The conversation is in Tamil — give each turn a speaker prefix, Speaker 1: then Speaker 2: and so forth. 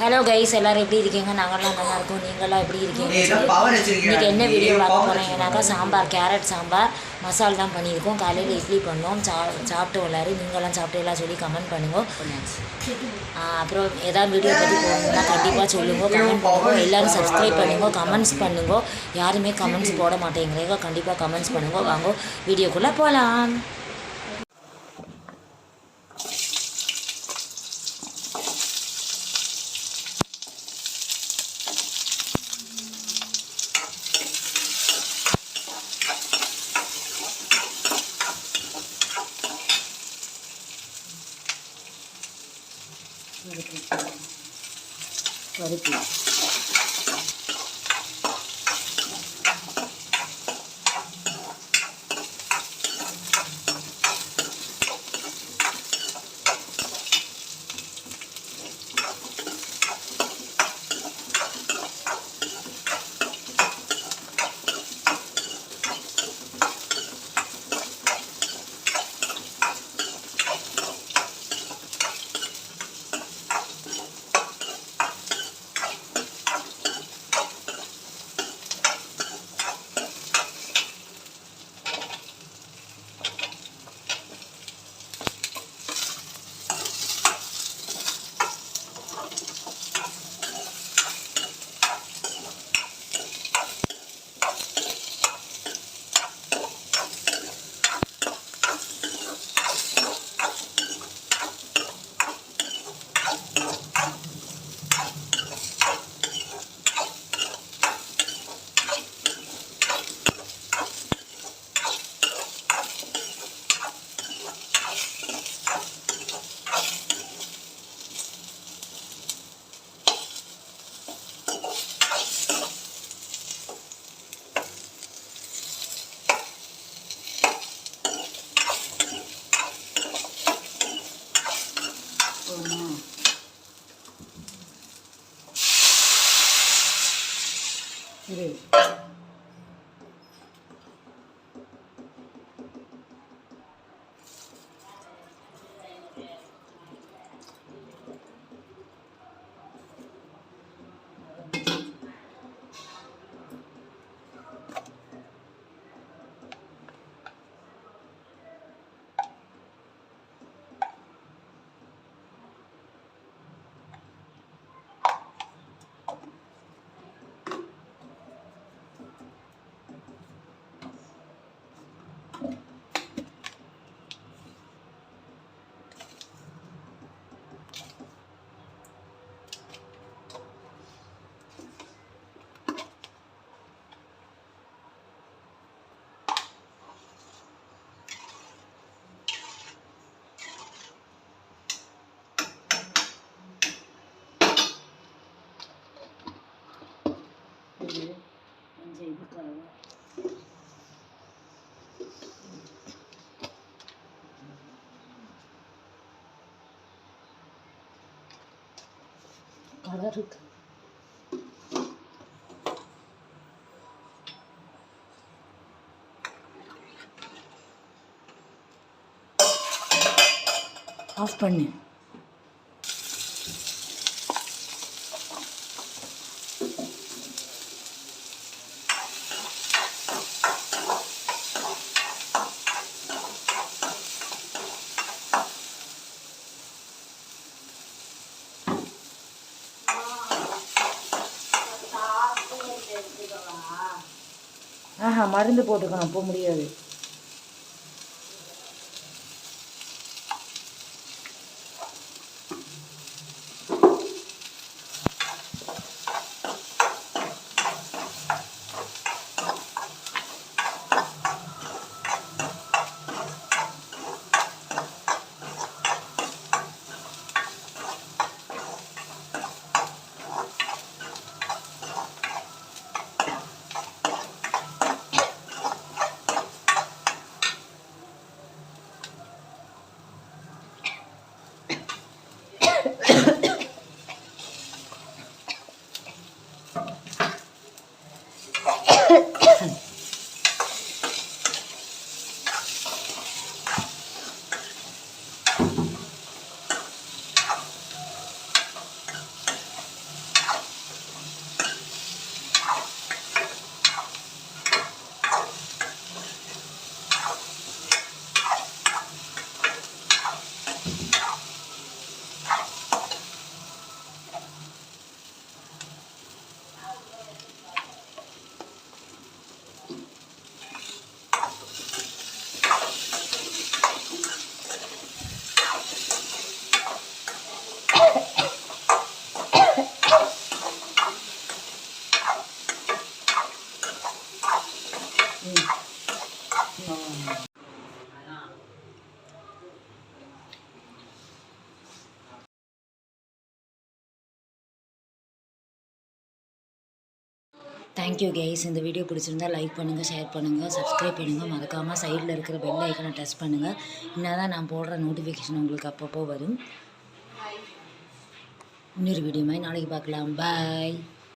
Speaker 1: ஹலோ கைஸ், எல்லோரும் எப்படி இருக்கீங்க? நாங்கள்லாம் நல்லா இருக்கோம். நீங்களாம் எப்படி இருக்கீங்கன்னு சொல்லி இன்றைக்கி என்ன வீடியோ பார்க்க போகிறீங்கன்னாக்கா சாம்பார், கேரட் சாம்பார் மசால் தான் பண்ணியிருக்கோம். காலையில் இட்லி பண்ணோம், சாப்பிட்டு எல்லோரும். நீங்களாம் சாப்பிட்டு எல்லாம் சொல்லி கமெண்ட் பண்ணுங்க. அப்புறம் ஏதாவது வீடியோ பற்றி போகணுன்னா கண்டிப்பாக சொல்லுங்க, கமெண்ட் பண்ணுங்க. எல்லோரும் சப்ஸ்கிரைப் பண்ணுங்க, கமெண்ட்ஸ் பண்ணுங்க. யாருமே கமெண்ட்ஸ் போட மாட்டேங்கிறீங்க, கண்டிப்பாக கமெண்ட்ஸ் பண்ணுங்க. வாங்க வீடியோக்குள்ளே போகலாம். பருப்பு கலருக்கு ஆஃப் பண்ணு. மருந்து போட்டுக்கணும், அப்போ முடியாது. Thank you guys. இந்த வீடியோ பிடிச்சிருந்தா லைக் பண்ணுங்கள், ஷேர் பண்ணுங்கள், சப்ஸ்கிரைப் பண்ணுங்கள். மறக்காமல் சைடில் இருக்கிற பெல் ஐக்கனை டச் பண்ணுங்கள். இன்னும் தான் நான் போடுற நோட்டிஃபிகேஷன் உங்களுக்கு அப்பப்போ வரும். இன்னொரு வீடியோ மாதிரி நாளைக்கு பார்க்கலாம். பாய்.